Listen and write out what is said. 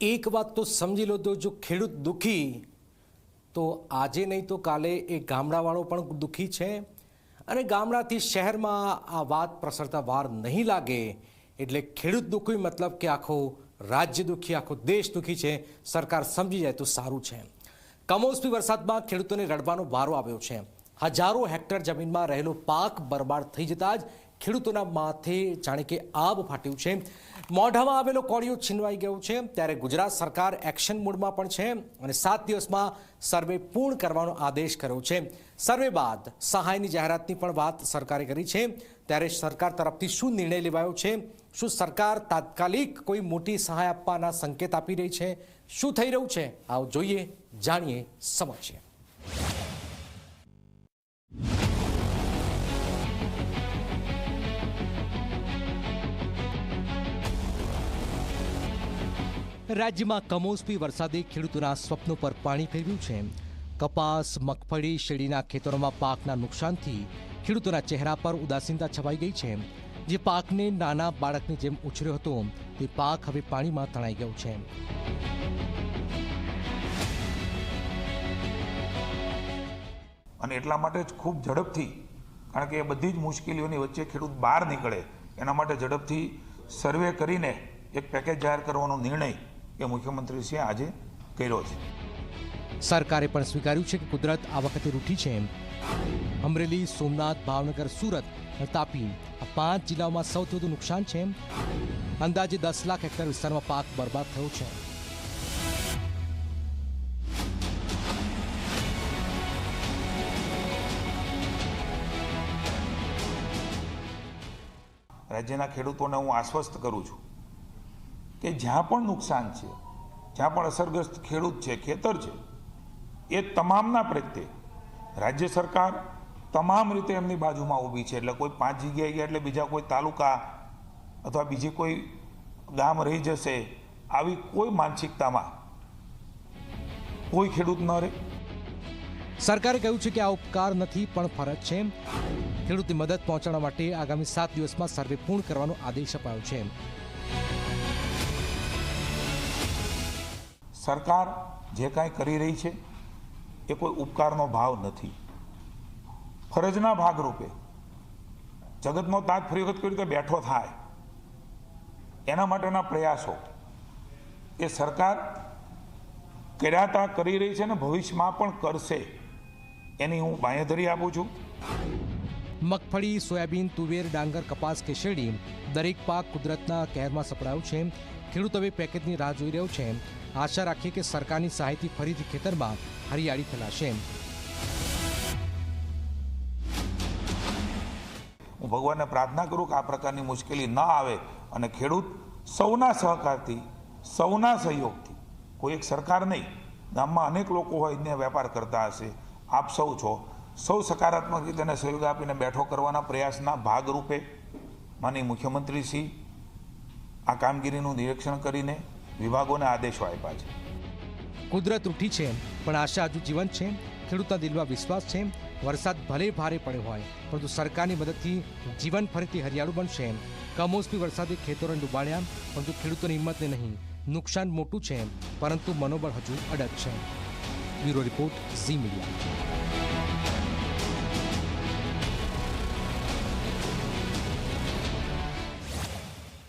एक बात तो समझी लो, तो जो ખેડૂત દુઃખી તો આજે નહીં તો કાલે એ ગામડાવાળો પણ દુઃખી છે અને ગામડાથી શહેરમાં આ વાત પ્રસરતા વાર નહીં લાગે એટલે ખેડૂત દુઃખી મતલબ કે આખો રાજ્ય દુઃખી, આખો દેશ દુઃખી છે. સરકાર સમજી જાય તો સારું છે. કમોસમી વરસાદમાં ખેડૂતોને રડવાનો વારો આવ્યો છે. હજારો હેક્ટર જમીનમાં રહેલો પાક બરબાદ થઈ જતા જ ખેડૂતોના માથે જાણે કે આબ ફાટ્યું છે. મોઢામાં આવેલો કોળિયો છીનવાઈ ગયો છે. ત્યારે ગુજરાત સરકાર એક્શન મોડમાં પણ છે અને 7 દિવસમાં સર્વે પૂર્ણ કરવાનો આદેશ કર્યો છે. સર્વે બાદ સહાયની જાહેરાતની પણ વાત સરકારે કરી છે. ત્યારે સરકાર તરફથી શું નિર્ણય લેવાયો છે? શું સરકાર તાત્કાલિક કોઈ મોટી સહાય આપવાના સંકેત આપી રહી છે? શું થઈ રહ્યું છે? આવો જોઈએ, જાણીએ, સમજીએ. રાજ્યમાં કમોસમી વરસાદે ખેડૂતોના સ્વપ્નો પર પાણી ફેરવ્યું છે. કપાસ, મગફળી, શેરડીના ખેતરોમાં પાકના નુકસાનથી ખેડૂતોના ચહેરા પર ઉદાસીનતા છવાઈ ગઈ છે. જે પાકને નાના બાળકની જેમ ઉછર્યો હતો તે પાક હવે પાણીમાં તણાઈ ગયો છે. અને એટલા માટે જ ખૂબ ઝડપથી, કારણ કે એ બધી જ મુશ્કેલીઓની વચ્ચે ખેડૂત બહાર નીકળે એના માટે ઝડપથી સર્વે કરીને એક પેકેજ જાહેર કરવાનો નિર્ણય એ મુખ્યમંત્રીશ્રીએ આજે કર્યો છે. સરકારે પણ સ્વીકાર્યું છે કે કુદરત આ વખતે રૂઠી છે. અમરેલી, સોમનાથ, ભાવનગર, સુરત અને તાપી આ 5 જિલ્લાઓમાં સૌથી વધુ નુકસાન છે. અંદાજે 10 લાખ હેક્ટર વિસ્તારમાં પાક બરબાદ થયો છે. રાજ્યના ખેડૂતોને હું આશ્વસ્ત કરું છું કે જ્યાં પણ નુકસાન છે, જ્યાં પણ અસરગ્રસ્ત ખેડૂત છે, ખેતર છે, એ તમામના પ્રત્યે રાજ્ય સરકાર તમામ રીતે એમની બાજુમાં ઊભી છે. એટલે કોઈ 5 જગ્યાએ ગયા એટલે બીજા કોઈ તાલુકા અથવા બીજી કોઈ ગામ રહી જશે આવી કોઈ માનસિકતામાં કોઈ ખેડૂત ન રહે. સરકારે કહ્યું છે કે આ ઉપકાર નથી પણ ફરજ છે. ખેડૂતની મદદ પહોંચાડવા માટે આગામી 7 દિવસમાં સર્વે પૂર્ણ કરવાનો આદેશ અપાયો છે. સરકાર જે કાંઈ કરી રહી છે એ કોઈ ઉપકારનો ભાવ નથી. ફરજના ભાગરૂપે જગતનો તાજ ફરી વખત કેવી રીતે બેઠો થાય એના માટેના પ્રયાસો એ સરકાર કર્યાતા કરી રહી છે અને ભવિષ્યમાં પણ કરશે એની હું બાંહેધરી આપું છું. મગફળી, સોયાબીન, તુવેર, ડાંગર, કપાસ કે શેરડી દરેક પાક કુદરતના કહેરમાં સપડાયો છે. ખેડૂત હવે પેકેજની રાહ જોઈ રહ્યો છે. આશા રાખીએ કે સરકારની સહાયથી ફરીથી ખેતરમાં હરિયાળી ફેલાશે. હું ભગવાનને પ્રાર્થના કરું કે આ પ્રકારની મુશ્કેલી ન આવે અને ખેડૂત સૌના સહકારથી, સૌના સહયોગથી, કોઈ એક સરકાર નહીં, ગામમાં અનેક લોકો હોય ને વેપાર કરતા હશે, આપ સૌ છો, સૌ સકારાત્મક રીતે એને સહયોગ આપીને બેઠો કરવાના પ્રયાસના ભાગરૂપે માનનીય મુખ્યમંત્રીશ્રી આ કામગીરીનું નિરીક્ષણ કરીને વિભાગોને આદેશો આપ્યા છે. કુદરત રૂઠી છે પણ આશા હજુ જીવંત છે. ખેડૂતના દિલમાં વિશ્વાસ છે. વરસાદ ભલે ભારે પડ્યો હોય પરંતુ સરકારની મદદથી જીવન ફરીથી હરિયાળું બનશે. કમોસમી વરસાદે ખેતરોને ડૂબાડ્યા પરંતુ ખેડૂતોની હિંમતને નહીં. નુકસાન મોટું છે પરંતુ મનોબળ હજુ અડગ છે. Bureau report, Zee media.